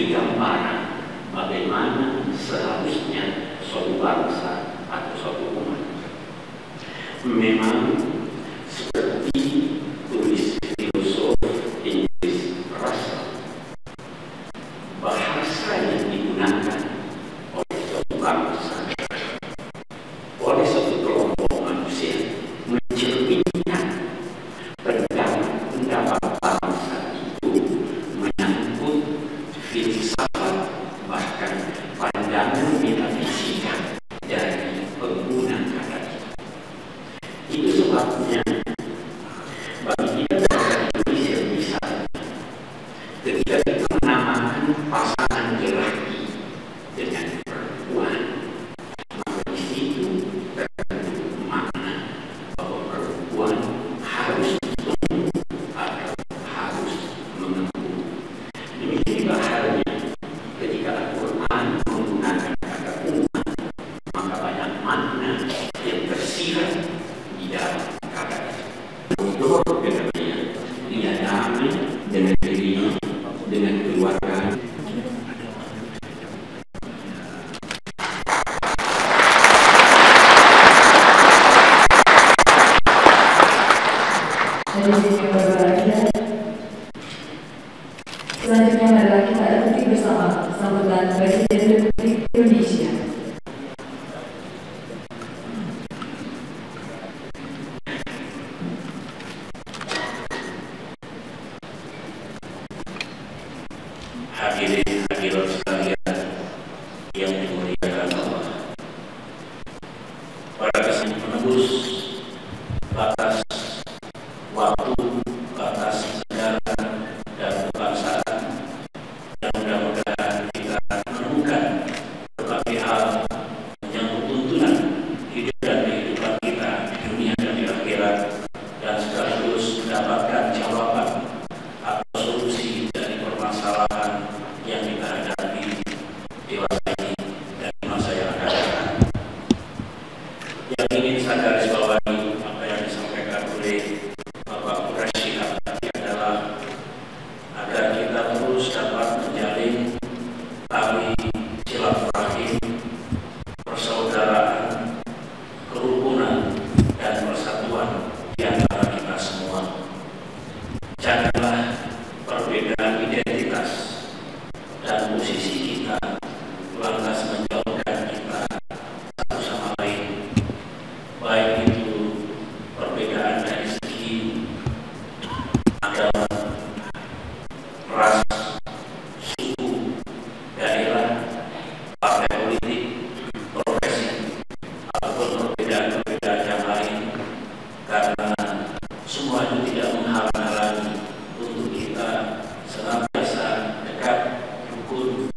memberi gambaran bagaimana seharusnya suatu bangsa atau suatu umat. Memang seperti tulis filosof Inggris Russell, bahasa yang digunakan oleh suatu bangsa, oleh suatu kelompok manusia, mencerminkan pendapat bangsa itu menyangkut filsafat, bahkan pandangan metafisika dari pengguna kata itu. Itu sebabnya bagi kita bangsa Indonesia misalnya, ketika kita menamakan pasangan lelaki dengan perempuan, maka di situ terkandung makna bahwa perempuan harus menunggu atau harus mengembu. Demikian juga halnya ketika Al-Quran menggunakan kata umat, maka banyak makna yang tersirat di dalam kata itu. Untuk kemudian dia damai dengan dirinya, dengan keluarga. Selanjutnya adalah kita ikuti bersama sambutan Presiden Republik Indonesia. Hadirin hadirat sekalian yang dimuliakan Allah, pada kesempatan menembus batas waktu, batas negara dan kebangsaan, dan mudah-mudahan kita menemukan berbagai hal menyangkut tuntunan hidup dan kehidupan kita di dunia dan di akhirat, dan sekaligus mendapatkan jawaban atau solusi dari permasalahan yang kita hadapi dewasa ini dan di masa yang akan datang. Yang ingin saya garis bawahi apa yang disampaikan oleh Bapak Quraisy tadi adalah agar kita terus dapat menjalin tali silaturahim, persaudaraan, kerukunan, dan persatuan di antara kita semua. Janganlah perbedaan identitas dan posisi kita lantas menjauhkan kita satu sama lain, baik itu perbedaan dari segi agama, ras, suku, daerah, partai politik, profesi, ataupun perbedaan-perbedaan yang lain, karena semua itu tidak menghalang-halangi untuk kita senantiasa dekat, rukun,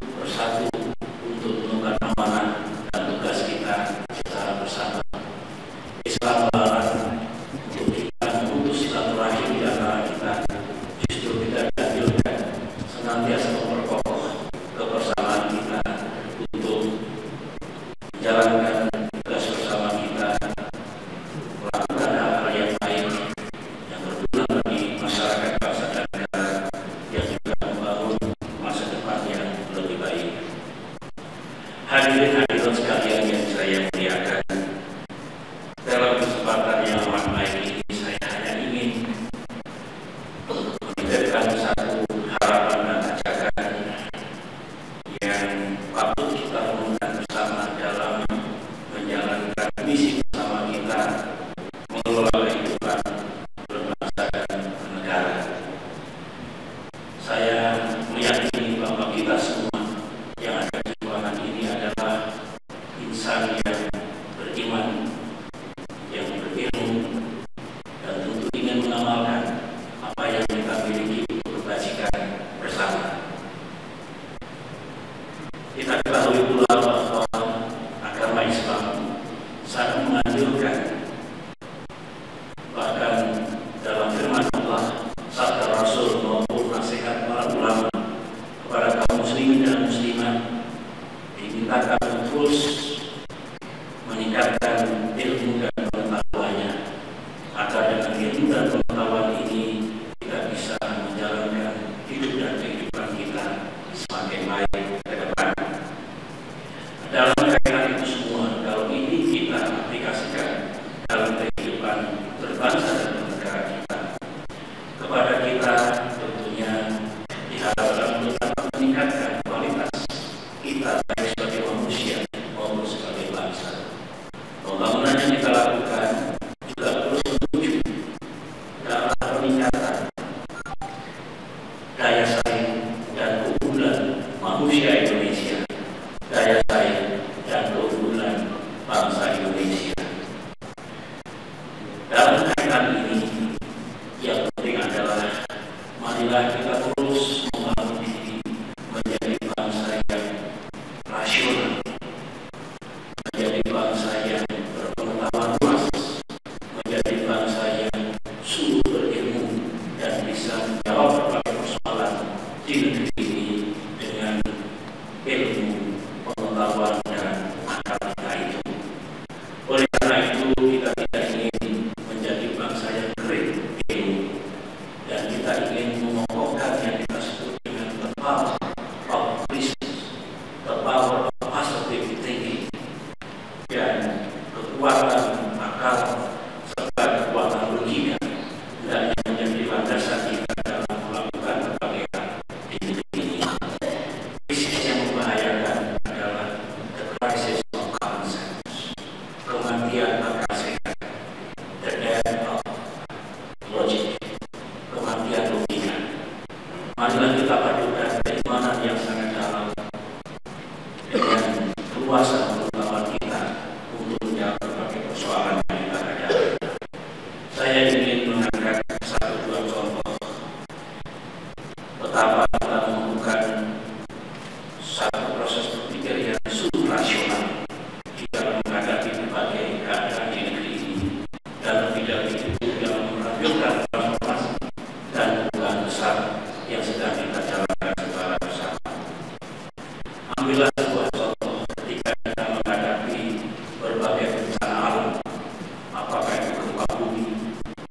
Marilah kita terus membangun diri menjadi bangsa yang rasional, menjadi bangsa yang berpengetahuan luas, menjadi bangsa yang sungguh berilmu dan bisa menjawab berbagai persoalan di negeri ini dengan ilmu, pengetahuan dan akal kita itu. Oleh karena itu kita tidak ingin menjadi bangsa yang kering ilmu, dan kita ingin mengokohkan yang kita sebut dengan the power of Christus, the power of positive thinking, dan kekuatan akal serta kekuatan logika hendaknya menjadi landasan kita dalam melakukan berbagai hal di negeri ini. Krisis yang membahayakan adalah the crisis of common sense, kematian akal sehat, the death of logic, kematian logika. Marilah kita padukan keimanan yang sangat dalam dengan keluasan pengetahuan kita untuk menjawab berbagai persoalan yang kita hadapi. Saya ingin mengangkat satu dua contoh betapa kita memerlukan satu proses berpikir yang sungguh rasional di dalam menghadapi berbagai keadaan di negeri ini, dan tidak itu dalam merancangkan transformasi dan perubahan besar yang sedang kita jalankan secara bersama. Ambillah sebuah contoh ketika kita menghadapi berbagai bencana alam, apakah itu gempa bumi,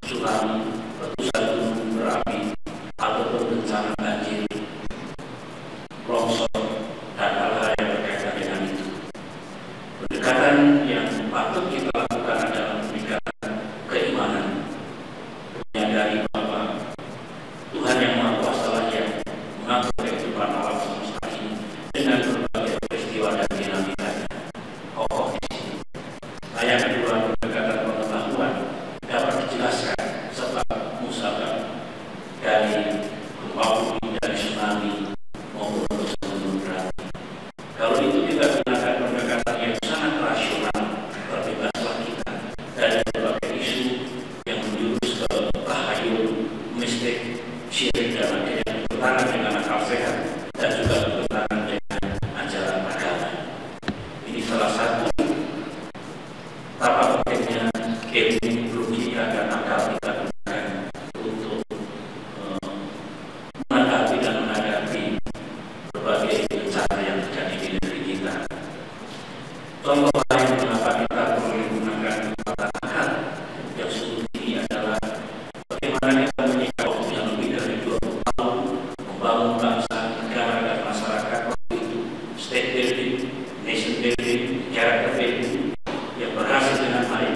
tsunami, letusan gunung berapi, ataupun bencana banjir, longsor, dan hal-hal yang berkaitan dengan itu. Pendekatan yang patut kita lakukan adalah pendekatan keimanan, menyadari bahwa Tuhan yang Maha Kuasa lah yang mengatur kehidupan alam semesta ini dengan berbagai peristiwa dan dinamikanya. Kokoh di sini. Nah, yang kedua, pendekatan pengetahuan dapat dijelaskan sebab musabab dari gempa bumi, dari tsunami maupun letusan gunung berapi. Kalau itu kita gunakan pendekatan yang sangat rasional, terbebaslah kita dari berbagai isu yang menjurus ke tahayul, mistik, syirik, dan akhirnya bertentangan dengan akal sehat dan juga bertentangan dengan ajaran agama. Ini salah satu tapa pentingnya ilmu, logika, dan akal kita gunakan untuk menghadapi dan menghadapi berbagai bencana yang terjadi di negeri kita. Contoh lain mengapa kita perlu menggunakan kekuatan akal yang sungguh tinggi adalah bagaimana kita menyikapi waktu yang lebih dari 20 tahun membangun bangsa, negara, dan masyarakat waktu itu, state building, nation building, character building yang berhasil dengan baik,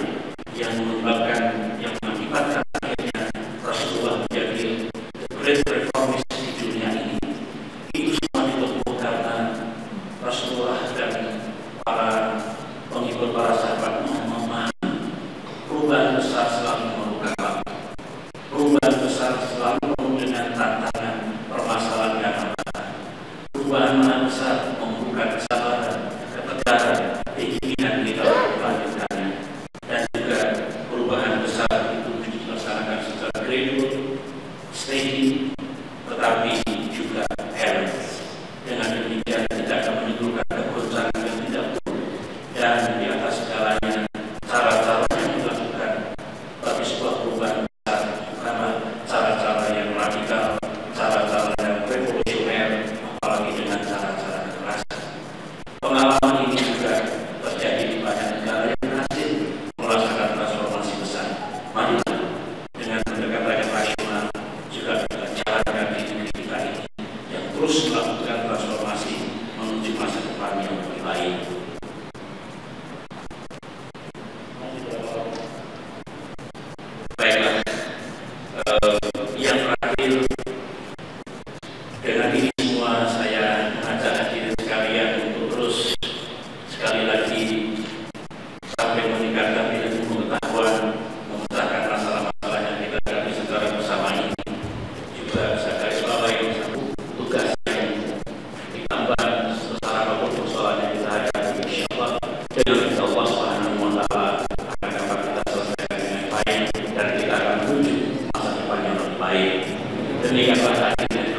yang mengakibatkan akhirnya Rasulullah menjadi the great reformist di dunia ini. Itu semua ditempuh karena Rasulullah dan para pengikut, para sahabat memahami perubahan besar selalu memerlukan waktu. Perubahan besar selalu penuh dengan tantangan, permasalahan, dan hambatan. Perubahan besar memerlukan kesabaran, ketegaran, keinginan kita untuk melanjutkannya. Dan juga perubahan besar itu dilaksanakan secara gradual, steady, tetapi juga balance. Dengan demikian tidak akan menimbulkan kegoncangan yang tidak perlu. Dan di atas segalanya, cara-cara yang dilakukan bagi sebuah perubahan besar bukanlah cara-cara yang radikal, cara-cara yang revolusioner, apalagi dengan cara-cara kekerasan. Pengalaman ini juga terjadi di banyak negara yang berhasil melaksanakan transformasi besar. Marilah dengan pendekatan yang rasional juga kita jalankan di negeri kita ini yang terus melakukan transformasi menuju masa depan yang lebih baik. Baiklah, yang terakhir, dengan ini semua saya mengajak hadirin sekalian untuk terus sekali lagi sampai meningkatkan ilmu pengetahuan, memecahkan masalah-masalah yang kita hadapi secara bersama ini. Juga saya garis bawahi tugas yang hadirnya